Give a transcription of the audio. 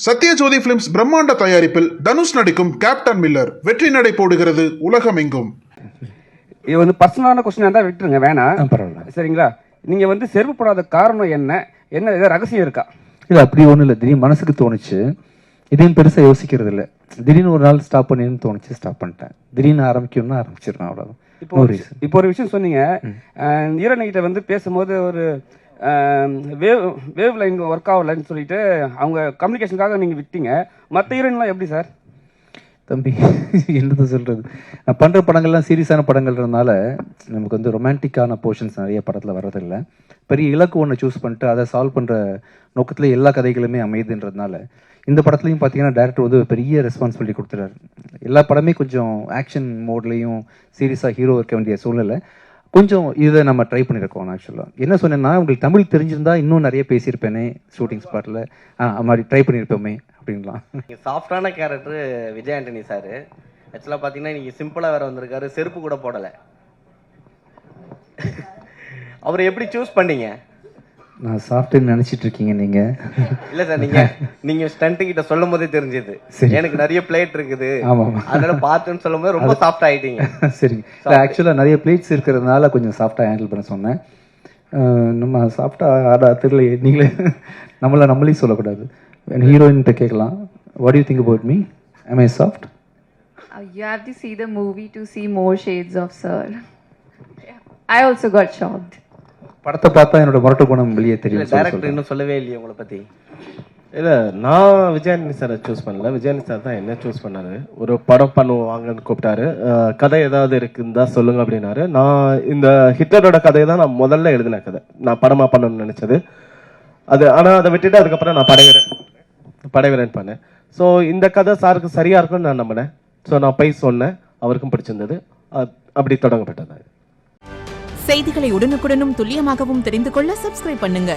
Sathyajothi films பிரம்மாண்ட தயாரிப்பில் தனுஷ் நடிக்கும் கேப்டன் மில்லர் வெற்றி நடை போடுகிறது உலகமெங்கும். இது வந்து பர்சனலான கொஸ்டினா இருந்தா விட்டுருங்க, வேணாம், பரவாயில்ல, சரிங்களா? நீங்க வந்து செருப்பு போடாத காரணம் என்ன? என்ன ஏதாவது ரகசியம் இருக்கா? இல்லை, அப்படி ஒன்றும் இல்லை. திடீர்னு மனசுக்கு தோணுச்சு. இதையும் பெருசாக யோசிக்கிறது இல்லை. திடீர்னு ஒரு நாள் ஸ்டாப் பண்ணின்னு தோணுச்சு, ஸ்டாப் பண்ணிட்டேன். திடீர்னு ஆரம்பிக்கணும்னா ஆரம்பிச்சிடறேன், அவ்வளோதான். இப்போ ஒரு விஷயம் சொன்னீங்க, ஈரணிகிட்ட வந்து பேசும்போது ஒரு வேவ் லைன் ஒர்க் ஆகலைன்னு சொல்லிட்டு அவங்க கம்யூனிகேஷனுக்காக நீங்கள் விட்டீங்க. மற்ற ஹீரோயின்லாம் எப்படி சார்? தம்பி, என்னது சொல்கிறது, நான் பண்ணுற படங்கள்லாம் சீரியஸான படங்கள்ன்றதுனால நமக்கு வந்து ரொமான்டிக்கான போர்ஷன்ஸ் நிறைய படத்தில் வர்றதில்லை. பெரிய இலக்கு ஒன்று சூஸ் பண்ணிட்டு அதை சால்வ் பண்ணுற நோக்கத்தில் எல்லா கதைகளுமே அமையுதுன்றதுனால இந்த படத்துலையும் பார்த்தீங்கன்னா டேரக்டர் வந்து பெரிய ரெஸ்பான்சிபிலிட்டி கொடுத்துறாரு. எல்லா படமே கொஞ்சம் ஆக்ஷன் மோட்லேயும் சீரியஸாக ஹீரோ இருக்க வேண்டிய சூழ்நிலை. கொஞ்சம் இதை நம்ம ட்ரை பண்ணியிருக்கோம். ஆக்சுவலாக என்ன சொன்னேன்னா, உங்களுக்கு தமிழ் தெரிஞ்சிருந்தா இன்னும் நிறைய பேசியிருப்பேனே ஷூட்டிங் ஸ்பாட்டில், அது மாதிரி ட்ரை பண்ணியிருப்போமே அப்படின்லாம். சாஃப்டான கேரக்டர் விஜய் ஆண்டனி சார். ஆக்சுவலாக பார்த்தீங்கன்னா இன்னைக்கு சிம்பிளாக வேற வந்திருக்காரு, செருப்பு கூட போடலை. அவரை எப்படி சூஸ் பண்ணீங்க? நான் சாஃப்ட்வேர் நினச்சிட்டு இருக்கீங்க நீங்கள்? இல்லை சார், நீங்கள் ஸ்டண்ட் கிட்ட சொல்லும் போதே தெரிஞ்சது எனக்கு நிறைய பிளேட் இருக்குது. ஆமாம், அதனால பார்த்துன்னு சொல்லும் போது ரொம்ப சாஃப்ட் ஆகிட்டீங்க. சரி, ஆக்சுவலாக நிறைய பிளேட்ஸ் இருக்கிறதுனால கொஞ்சம் சாஃப்டாக ஹேண்டில் பண்ண சொன்னேன். நம்ம சாஃப்டாக ஆடா தெரியல, நீங்களே நம்மளே சொல்லக்கூடாது. ஹீரோயின்கிட்ட கேட்கலாம், what you think about me? am I soft? You have to see the movie to see more shades of sir. I also got shocked. படத்தை பார்த்தா என்னோட முரட்டு குணம் வெளியே தெரியும். டைரக்டர் இன்னும் சொல்லவே இல்லையே உங்களை பற்றி? இல்லை, நான் விஜயானி சாரை சூஸ் பண்ணல, விஜயானி சார் தான் என்ன சூஸ் பண்ணாரு. ஒரு படம் பண்ணுவாங்கன்னு கூப்பிட்டாரு. கதை ஏதாவது இருக்குன்னு சொல்லுங்க அப்படின்னாரு. நான் இந்த ஹிட்லரோட கதையை தான் நான் முதல்ல எழுதின கதை, நான் படமாக பண்ணணும்னு நினச்சது அது. ஆனால் அதை விட்டுட்டு அதுக்கப்புறம் நான் படைவீரன் பண்ணேன். ஸோ இந்த கதை சாருக்கு சரியாக இருக்கும்னு நான் நம்பினேன். ஸோ நான் போய் சொன்னேன், அவருக்கும் பிடிச்சிருந்தது. அப்படி தொடங்கப்பட்டது. செய்திகளை உடனுக்குடனும் துல்லியமாகவும் தெரிந்து கொள்ள சப்ஸ்கிரைப் பண்ணுங்க.